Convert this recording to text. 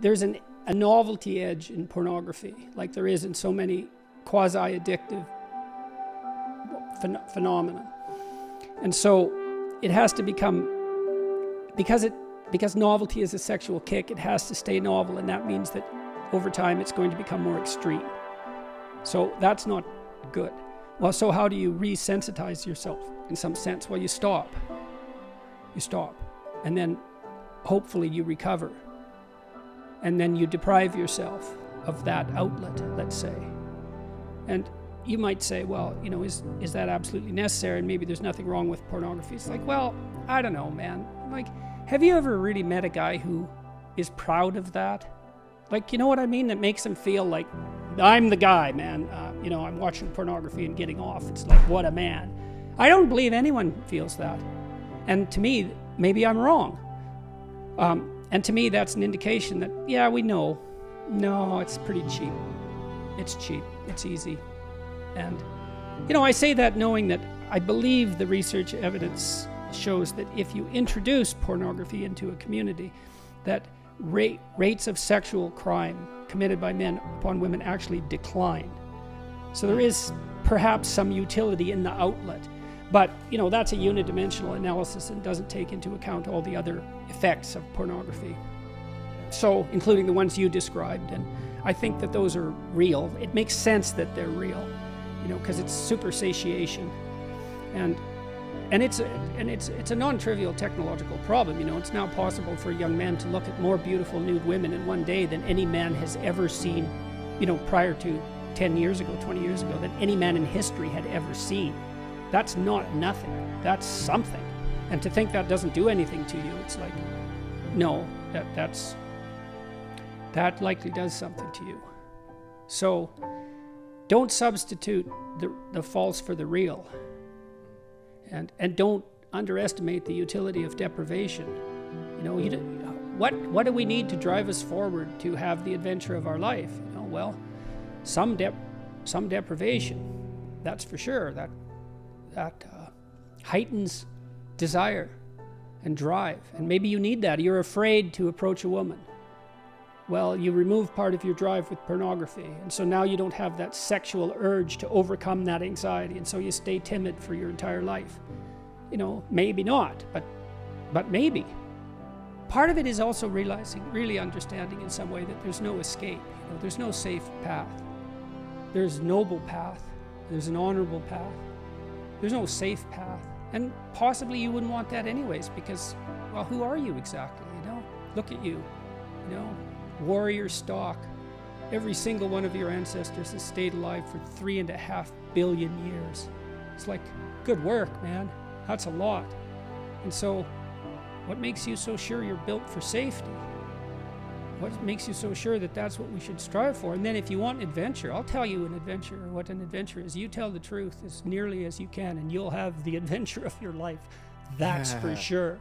there's a novelty edge in pornography, like there is in so many quasi-addictive phenomena. And so it has to become, because novelty is a sexual kick, it has to stay novel, and that means that over time it's going to become more extreme. So that's not good. Well, so how do you resensitize yourself in some sense? Well, you stop. You stop. And then hopefully you recover. And then you deprive yourself of that outlet, let's say. And you might say, well, you know, is that absolutely necessary? And maybe there's nothing wrong with pornography. It's like, well, I don't know, man. Like, have you ever really met a guy who is proud of that? Like, you know what I mean? That makes him feel like, I'm the guy, man. You know, I'm watching pornography and getting off. It's like, what a man. I don't believe anyone feels that. And to me, maybe I'm wrong. And to me, that's an indication that, yeah, we know. No, it's pretty cheap. It's cheap. It's easy. And, you know, I say that knowing that I believe the research evidence shows that if you introduce pornography into a community, that rates of sexual crime committed by men upon women actually decline. So there is perhaps some utility in the outlet. But, you know, that's a unidimensional analysis and doesn't take into account all the other effects of pornography. So, including the ones you described. And I think that those are real. It makes sense that they're real, you know, because it's super satiation. And it's a non-trivial technological problem. You know, it's now possible for young men to look at more beautiful nude women in one day than any man has ever seen, you know, prior to 10 years ago, 20 years ago, than any man in history had ever seen. That's not nothing. That's something. And to think that doesn't do anything to you, it's like, no, that likely does something to you. So don't substitute the false for the real. And don't underestimate the utility of deprivation. You know, what do we need to drive us forward to have the adventure of our life? You know, well, some deprivation, that's for sure. That heightens desire and drive. And maybe you need that. You're afraid to approach a woman. Well, you remove part of your drive with pornography. And so now you don't have that sexual urge to overcome that anxiety. And so you stay timid for your entire life. You know, maybe not, but maybe. Part of it is also really understanding in some way that there's no escape. You know, there's no safe path. There's a noble path. There's an honorable path. There's no safe path. And possibly you wouldn't want that anyways, because, well, who are you exactly, you know? Look at you, you know, warrior stock. Every single one of your ancestors has stayed alive for 3.5 billion years. It's like, good work, man. That's a lot. And so, what makes you so sure you're built for safety? What makes you so sure that that's what we should strive for? And then if you want adventure, I'll tell you what an adventure is. You tell the truth as nearly as you can, and you'll have the adventure of your life. That's for sure.